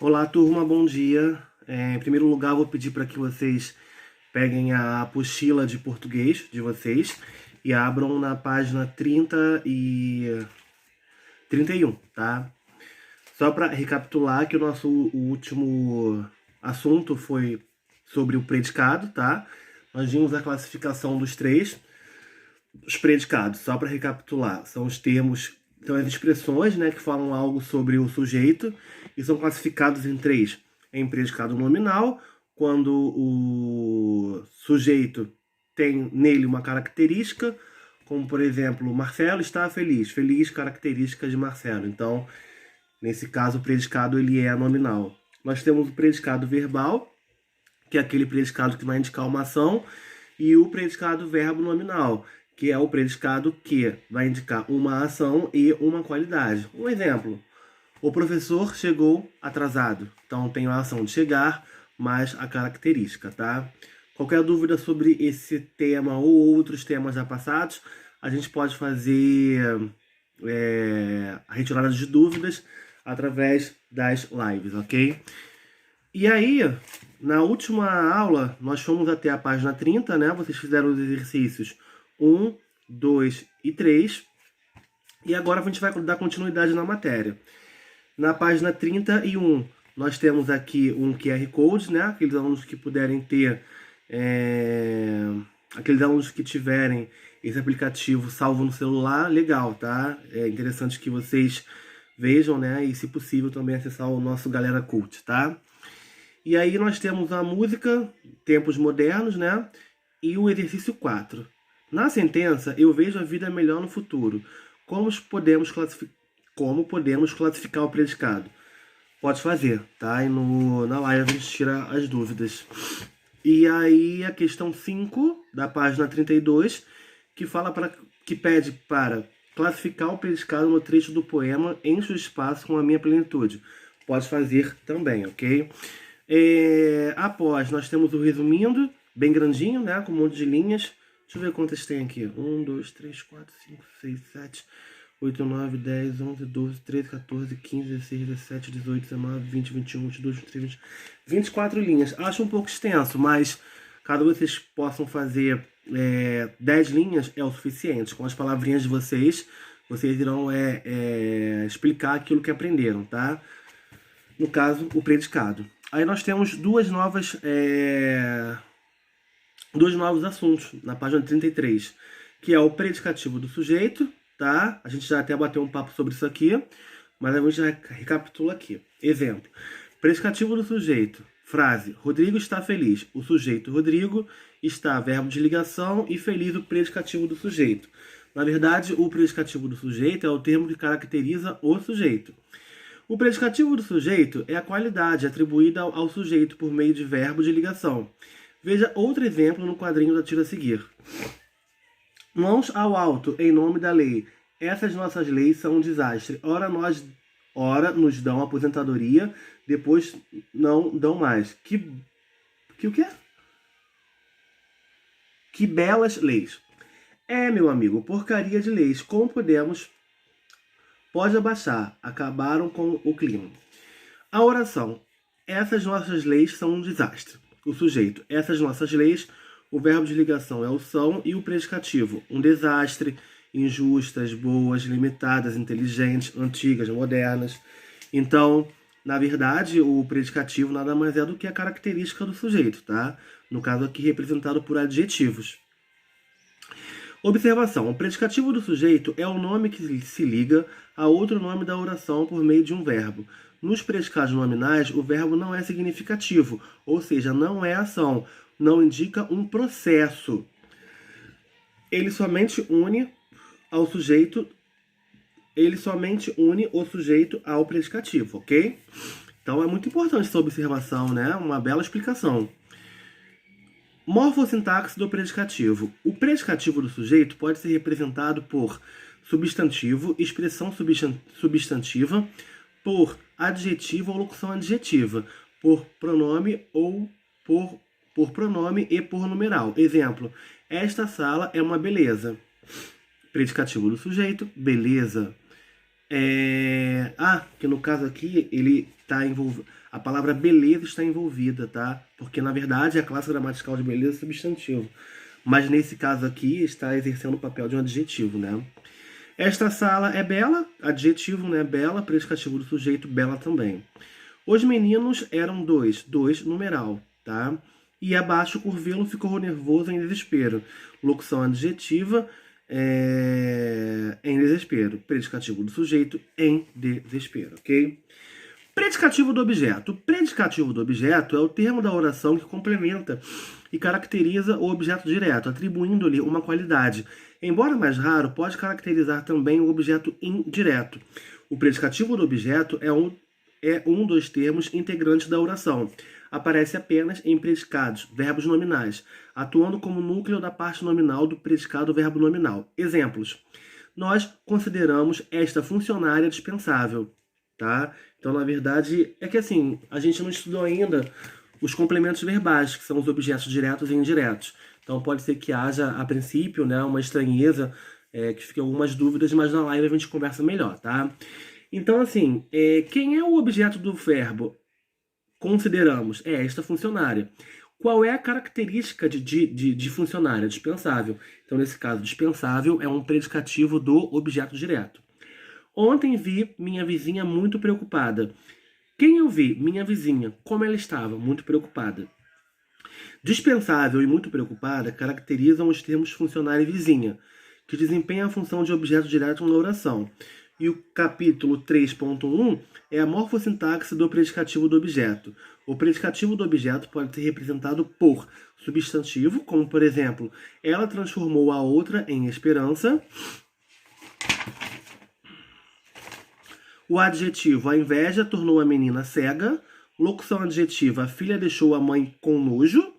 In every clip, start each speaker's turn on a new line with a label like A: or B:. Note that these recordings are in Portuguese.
A: Olá, turma, bom dia. Em primeiro lugar, vou pedir para que vocês peguem a apostila de português de vocês e abram na página 30 e 31, tá? Só para recapitular que o último assunto foi sobre o predicado, tá? Nós vimos a classificação dos três. Os predicados, só para recapitular, são os termos, são as expressões, né, que falam algo sobre o sujeito e são classificados em três. Em predicado nominal, quando o sujeito tem nele uma característica, como por exemplo, Marcelo está feliz. Feliz, característica de Marcelo. Então, nesse caso, o predicado ele é nominal. Nós temos o predicado verbal, que é aquele predicado que vai indicar uma ação, e o predicado verbo nominal, que é o predicado que vai indicar uma ação e uma qualidade. Um exemplo: o professor chegou atrasado. Então tem a ação de chegar mais a característica, tá? Qualquer dúvida sobre esse tema ou outros temas já passados, a gente pode fazer a retirada de dúvidas através das lives, ok? E aí, na última aula, nós fomos até a página 30, né? Vocês fizeram os exercícios 1, 2 e 3. E agora a gente vai dar continuidade na matéria. Na página 31, nós temos aqui um QR Code, né? Aqueles alunos que puderem ter, aqueles alunos que tiverem esse aplicativo salvo no celular, legal, tá? É interessante que vocês vejam, né? E, se possível, também acessar o nosso Galera Cult, tá? E aí nós temos a música, tempos modernos, né? E o exercício 4. Na sentença, eu vejo a vida melhor no futuro. Como podemos classificar o predicado? Pode fazer, tá? E na live a gente tira as dúvidas. E aí a questão 5 da página 32, que pede para classificar o predicado no trecho do poema Enche o espaço com a minha plenitude. Pode fazer também, ok? Após, nós temos o resumindo, bem grandinho, né? Com um monte de linhas. Deixa eu ver quantas tem aqui. 1, 2, 3, 4, 5, 6, 7, 8, 9, 10, 11, 12, 13, 14, 15, 16, 17, 18, 19, 20, 21, 22, 23, 24 linhas. Acho um pouco extenso, mas caso vocês possam fazer 10 linhas, é o suficiente. Com as palavrinhas de vocês irão explicar aquilo que aprenderam, tá? No caso, o predicado. Aí nós temos dois novos assuntos na página 33, que é o predicativo do sujeito, tá? A gente já até bateu um papo sobre isso aqui, mas a gente já recapitula aqui. Exemplo: predicativo do sujeito, frase: Rodrigo está feliz. O sujeito Rodrigo está, verbo de ligação, e feliz, o predicativo do sujeito. Na verdade, o predicativo do sujeito é o termo que caracteriza o sujeito. O predicativo do sujeito é a qualidade atribuída ao sujeito por meio de verbo de ligação. Veja outro exemplo no quadrinho da tira a seguir. Mãos ao alto, em nome da lei. Essas nossas leis são um desastre. Ora nos dão aposentadoria, depois não dão mais. Que o quê? Que belas leis. Meu amigo, porcaria de leis. Como podemos... Pode abaixar. Acabaram com o clima. A oração. Essas nossas leis são um desastre. O sujeito. Essas nossas leis. O verbo de ligação é o são. E o predicativo. Um desastre. Injustas, boas, limitadas, inteligentes, antigas, modernas. Então, na verdade, o predicativo nada mais é do que a característica do sujeito, tá? No caso aqui, representado por adjetivos. Observação: o predicativo do sujeito é o nome que se liga a outro nome da oração por meio de um verbo. Nos predicados nominais, o verbo não é significativo, ou seja, não é ação, não indica um processo. Ele somente une o sujeito ao predicativo, ok? Então é muito importante essa observação, né? Uma bela explicação. Morfossintaxe do predicativo. O predicativo do sujeito pode ser representado por substantivo, expressão substantiva, por adjetivo ou locução adjetiva, por pronome e por numeral. Exemplo: esta sala é uma beleza. Predicativo do sujeito, beleza. Que no caso aqui, ele está envolvido. A palavra beleza está envolvida, tá? Porque, na verdade, a classe gramatical de beleza é substantivo. Mas, nesse caso aqui, está exercendo o papel de um adjetivo, né? Esta sala é bela, adjetivo, né? Bela, predicativo do sujeito, bela também. Os meninos eram dois numeral, tá? E abaixo o Curvelo ficou nervoso em desespero. Locução adjetiva, em desespero. Predicativo do sujeito, em desespero, ok? Predicativo do objeto. O predicativo do objeto é o termo da oração que complementa e caracteriza o objeto direto, atribuindo-lhe uma qualidade. Embora mais raro, pode caracterizar também o objeto indireto. O predicativo do objeto é um dos termos integrantes da oração. Aparece apenas em predicados, verbos nominais, atuando como núcleo da parte nominal do predicado verbo nominal. Exemplos. Nós consideramos esta funcionária dispensável, tá? Então, na verdade, é que assim, a gente não estudou ainda os complementos verbais, que são os objetos diretos e indiretos. Então, pode ser que haja, a princípio, né, uma estranheza, que fiquem algumas dúvidas, mas na live a gente conversa melhor, tá? Então, assim, quem é o objeto do verbo? Consideramos, esta funcionária. Qual é a característica de funcionária? Dispensável. Então, nesse caso, dispensável é um predicativo do objeto direto. Ontem vi minha vizinha muito preocupada. Quem eu vi? Minha vizinha. Como ela estava? Muito preocupada. Dispensável e muito preocupada caracterizam os termos funcionária e vizinha, que desempenham a função de objeto direto na oração. E o capítulo 3.1 é a morfossintaxe do predicativo do objeto. O predicativo do objeto pode ser representado por substantivo, como por exemplo, ela transformou a outra em esperança. O adjetivo, a inveja tornou a menina cega. Locução adjetiva, a filha deixou a mãe com nojo.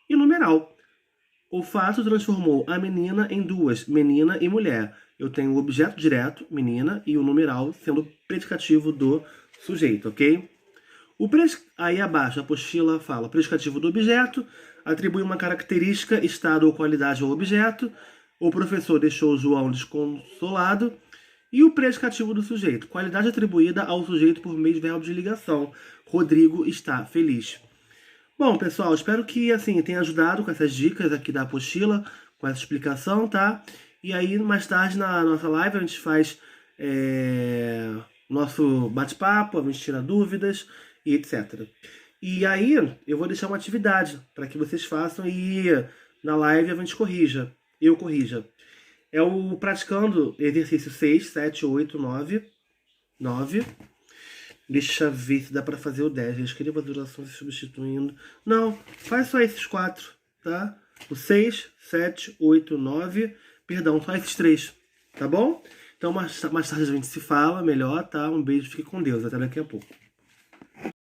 A: E numeral, o fato transformou a menina em duas, menina e mulher. Eu tenho o objeto direto, menina, e o numeral sendo o predicativo do sujeito, ok? Aí abaixo a apostila fala predicativo do objeto, atribui uma característica, estado ou qualidade ao objeto. O professor deixou João desconsolado. E o predicativo do sujeito, qualidade atribuída ao sujeito por meio de verbo de ligação. Rodrigo está feliz. Bom, pessoal, espero que assim tenha ajudado com essas dicas aqui da apostila, com essa explicação, tá? E aí, mais tarde, na nossa live, a gente faz nosso bate-papo, a gente tira dúvidas e etc. E aí, eu vou deixar uma atividade para que vocês façam e na live a gente corrija. Eu corrija. É o praticando exercício 6, 7, 8, 9. Deixa eu ver se dá para fazer o 10. Escreva as orações substituindo. Não, faz só esses 4, tá? O 6, 7, 8, 9. Perdão, só esses 3, tá bom? Então mais tarde a gente se fala melhor, tá? Um beijo, fique com Deus. Até daqui a pouco.